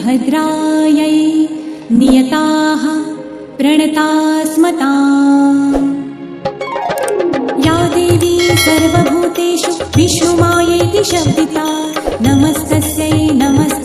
भद्रायै नियताः प्रणतास्मताम्। या देवी सर्वभूतेषु विष्णुमायेति शब्दिता नमस्तस्यै नमस्ते